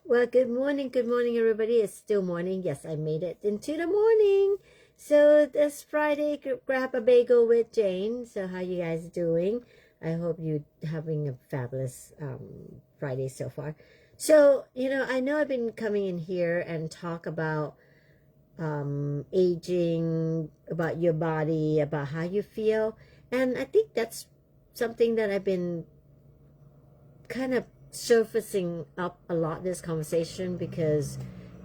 Well, good morning, everybody. It's still morning. Yes, I made it into the morning. So this Friday, grab a bagel with Jane. So how you guys doing? I hope you having a fabulous Friday so far. So I know I've been coming in here and talk about aging, about your body, about how you feel, and I think that's something that I've been kind of surfacing up a lot this conversation because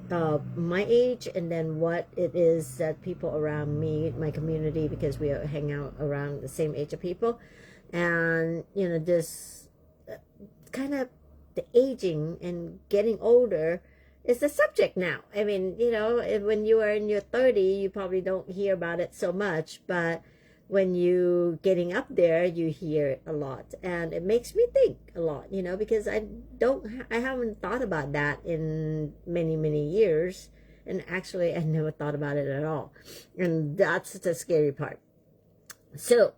my age and then what it is that people around me, my community, because we hang out around the same age of people, and this kind of the aging and getting older is the subject now. I mean, when you are in your 30, you probably don't hear about it so much, but when you getting up there, you hear it a lot, and it makes me think a lot, because I haven't thought about that in many years, and actually I never thought about it at all, and that's the scary part. So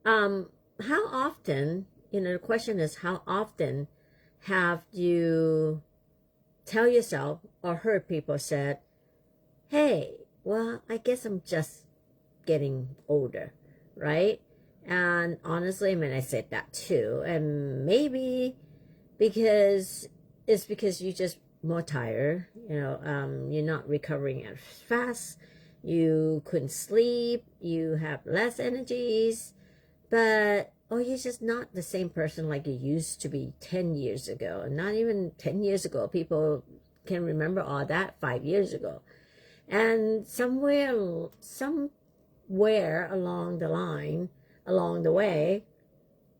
how often, the question is, how often have you tell yourself or heard people said, hey, well, I guess I'm just getting older, right? And honestly, I mean, I said that too. And maybe because you're just more tired, you're not recovering as fast, you couldn't sleep, you have less energies, but you're just not the same person like you used to be 10 years ago. Not even 10 years ago. People can remember all that 5 years ago. And somewhere along the way,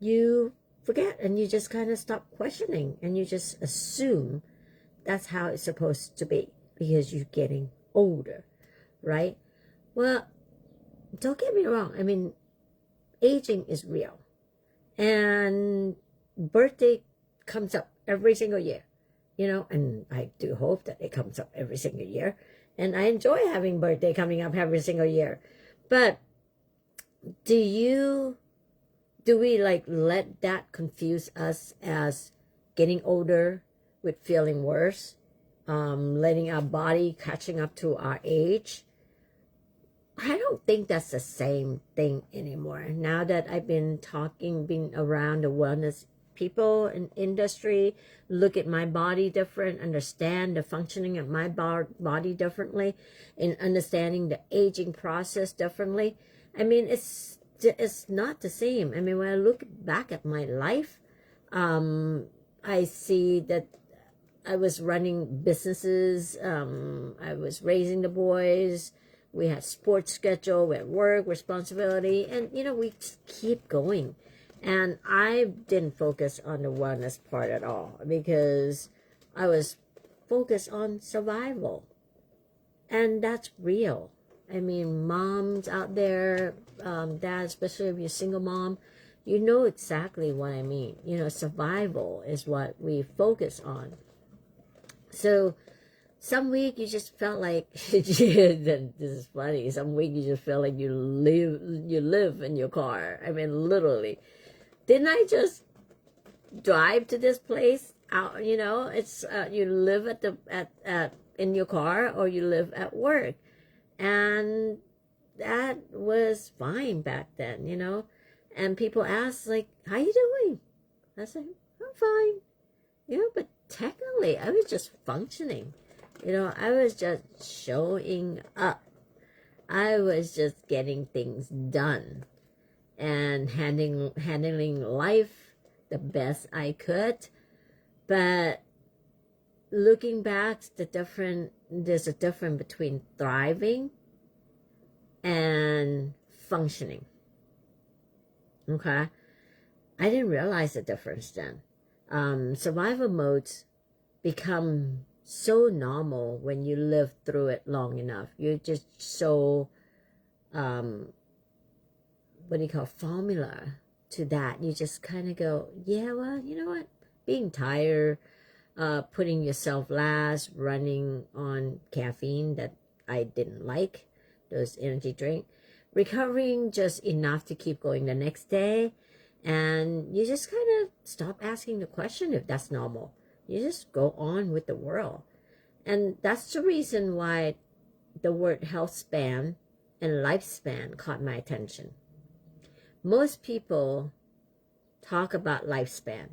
you forget and you just kind of stop questioning and you just assume that's how it's supposed to be because you're getting older, right? Well, don't get me wrong. I mean, aging is real. And birthday comes up every single year, and I do hope that it comes up every single year. And I enjoy having birthday coming up every single year. But do we like let that confuse us as getting older with feeling worse, letting our body catching up to our age? I don't think that's the same thing anymore. Now that I've been around the wellness people and industry, look at my body different, understand the functioning of my body differently, and understanding the aging process differently. I mean, it's not the same. I mean, when I look back at my life, I see that I was running businesses, I was raising the boys, we had sports schedule, we had work responsibility, and we just keep going. And I didn't focus on the wellness part at all because I was focused on survival, and that's real. I mean, moms out there, dad, especially if you're a single mom, you know exactly what I mean. Survival is what we focus on. So some week you just felt like this is funny. Some week you just felt like you live in your car. I mean, literally. Didn't I just drive to this place out? It's you live at in your car or you live at work, and that was fine back then. And people ask like, "How you doing?" I said, "I'm fine." But technically, I was just functioning. I was just showing up. I was just getting things done and handling life the best I could. But looking back, there's a difference between thriving and functioning. Okay? I didn't realize the difference then. Survival modes become so normal when you live through it long enough. You're just so what do you call formula to that. You just kind of go, yeah, well, you know what? Being tired, putting yourself last, running on caffeine that I didn't like, those energy drink, recovering just enough to keep going the next day, and you just kind of stop asking the question if that's normal. You just go on with the world. And that's the reason why the word health span and lifespan caught my attention. Most people talk about lifespan.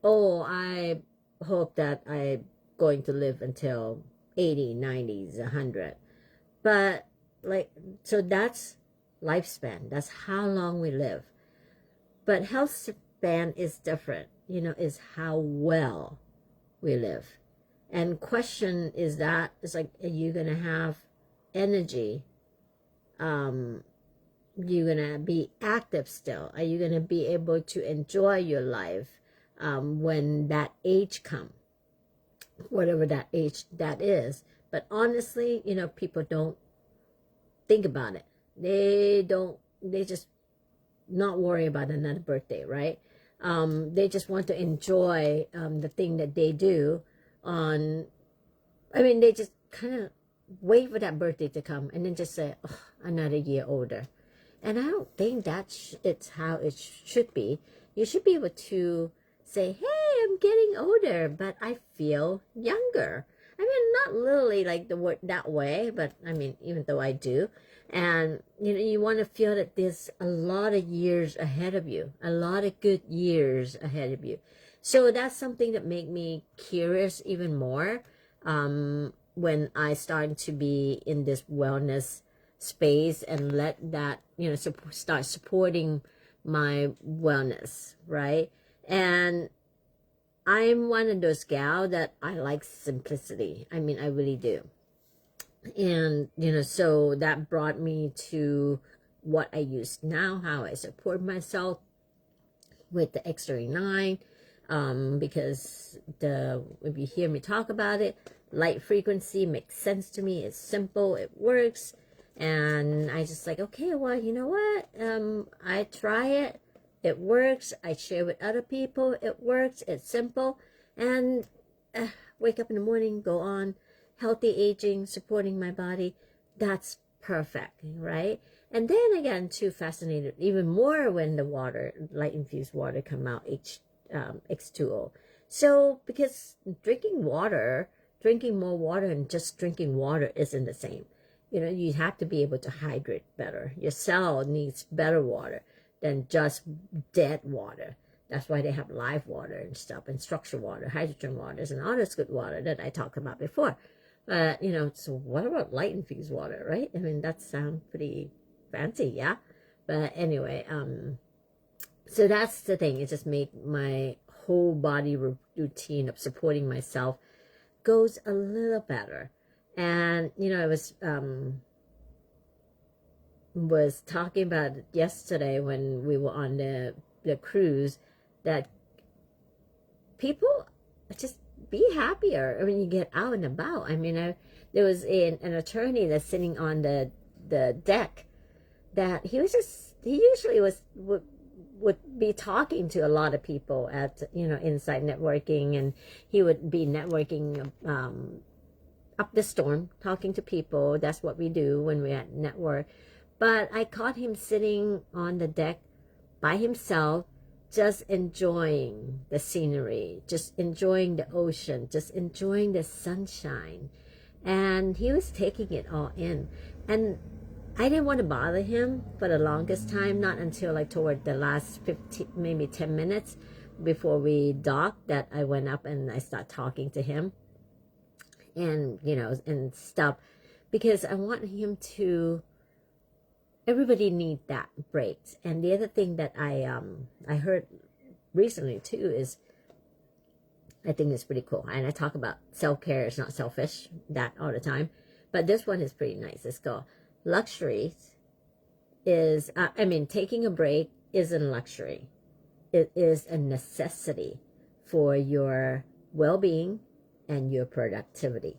Oh, I hope that I'm going to live until 80, 90s, 100. But like, so that's lifespan. That's how long we live. But health span is different, is how well we live. And question is that, it's like, are you going to have energy? You're going to be active still? Are you going to be able to enjoy your life when that age comes? Whatever that age that is. But honestly, people don't think about it. They just not worry about another birthday, right? They just want to enjoy the thing that they do they just kind of wait for that birthday to come and then just say, oh, another year older. And I don't think it's how it should be. You should be able to say, hey, I'm getting older, but I feel younger. Not literally like the word that way, but even though I do. And, you want to feel that there's a lot of years ahead of you, a lot of good years ahead of you. So that's something that made me curious even more when I started to be in this wellness space and let that, start supporting my wellness, right? And I'm one of those gal that I like simplicity. I really do. And, so that brought me to what I use now, how I support myself with the X39. Because if you hear me talk about it, light frequency makes sense to me. It's simple, it works. And I just like, okay, well, you know what? I try it. It works. I share with other people. It works. It's simple. And wake up in the morning, go on, healthy aging, supporting my body. That's perfect, right? And then I got into fascinated even more when the water, light infused water, come out, X2O. So because drinking more water and just drinking water isn't the same. You have to be able to hydrate better. Your cell needs better water than just dead water. That's why they have live water and stuff, and structured water, hydrogen waters, and all this good water that I talked about before. But, so what about light infused water, right? That sounds pretty fancy, yeah? But anyway, so that's the thing. It just made my whole body routine of supporting myself goes a little better. And, I was talking about it yesterday when we were on the cruise, that people just be happier when you get out and about. There was an attorney that's sitting on the deck that he usually would be talking to a lot of people at, inside networking, and he would be networking up the storm, talking to people. That's what we do when we're at network. But I caught him sitting on the deck by himself, just enjoying the scenery, just enjoying the ocean, just enjoying the sunshine. And he was taking it all in. And I didn't want to bother him for the longest time, not until like toward the last 15, maybe 10 minutes before we docked, that I went up and I started talking to him and, and stuff, because I want him to, everybody need that break. And the other thing that I heard recently too is, I think it's pretty cool. And I talk about self-care is not selfish, that all the time. But this one is pretty nice. Let's go. Luxury is, taking a break isn't luxury. It is a necessity for your well-being and your productivity.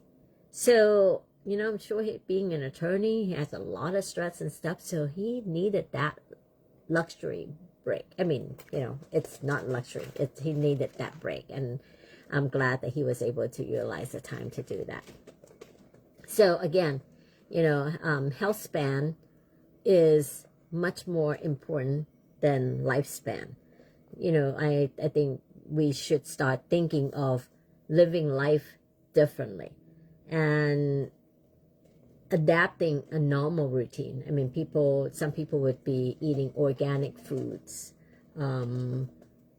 So, I'm sure being an attorney, he has a lot of stress and stuff, so he needed that luxury break. It's not luxury. He needed that break, and I'm glad that he was able to utilize the time to do that. So again, health span is much more important than lifespan. I think we should start thinking of living life differently and adapting a normal routine. I mean, some people would be eating organic foods,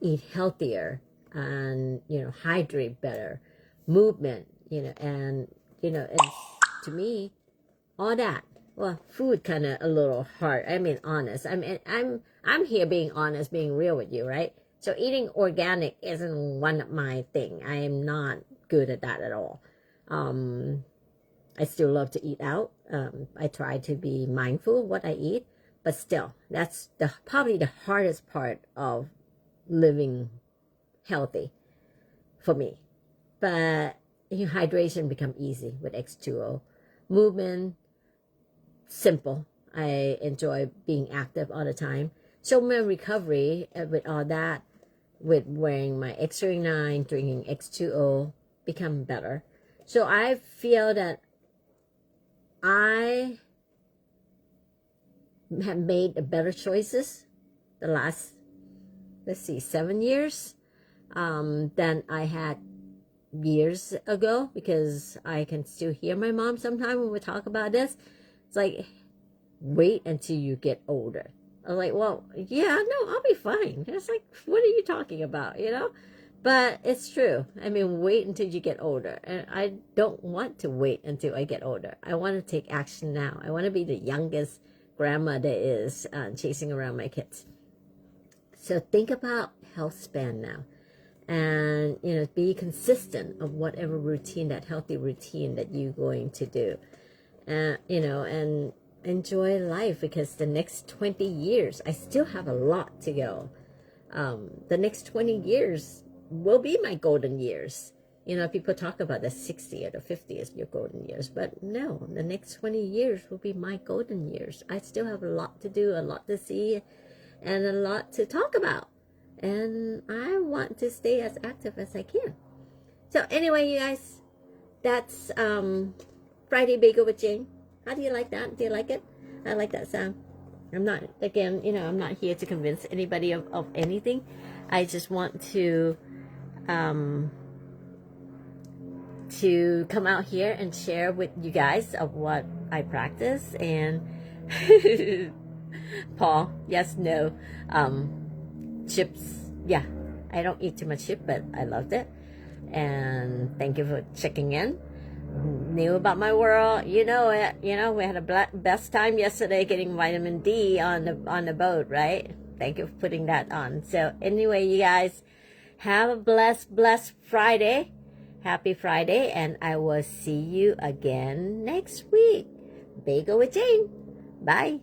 eat healthier, and hydrate better, movement, and and to me, all that. Well, food kind of a little hard. I mean, honest. I mean, I'm here being honest, being real with you, right? So eating organic isn't one of my thing. I am not good at that at all. I still love to eat out. I try to be mindful of what I eat, but still, that's probably the hardest part of living healthy for me. But hydration become easy with X2O. Movement, simple. I enjoy being active all the time. So my recovery with all that, with wearing my X39, drinking X2O, become better. So I feel that I have made better choices the last, 7 years than I had years ago, because I can still hear my mom sometimes when we talk about this. It's like, wait until you get older. I'm like, well, yeah, no, I'll be fine. It's like, what are you talking about, But it's true. I mean, wait until you get older. And I don't want to wait until I get older. I want to take action now. I want to be the youngest grandma there is, chasing around my kids. So think about health span now. And, be consistent of whatever routine, that healthy routine that you're going to do. And, and enjoy life, because the next 20 years, I still have a lot to go. The next 20 years will be my golden years. People talk about the 60 or the 50 as your golden years, but no, the next 20 years will be my golden years. I still have a lot to do, a lot to see, and a lot to talk about. And I want to stay as active as I can. So anyway, you guys, that's Friday Bagel with Jane. How do you like that? Do you like it? I like that sound. I'm not, again, I'm not here to convince anybody of anything. I just want to come out here and share with you guys of what I practice. And Paul, yes, no, chips, yeah, I don't eat too much chip, but I loved it. And thank you for checking in. New about my world, it. We had a best time yesterday getting vitamin D on the boat, right? Thank you for putting that on. So anyway, you guys, have a blessed Friday. Happy Friday, and I will see you again next week. Bagel with Jane. Bye.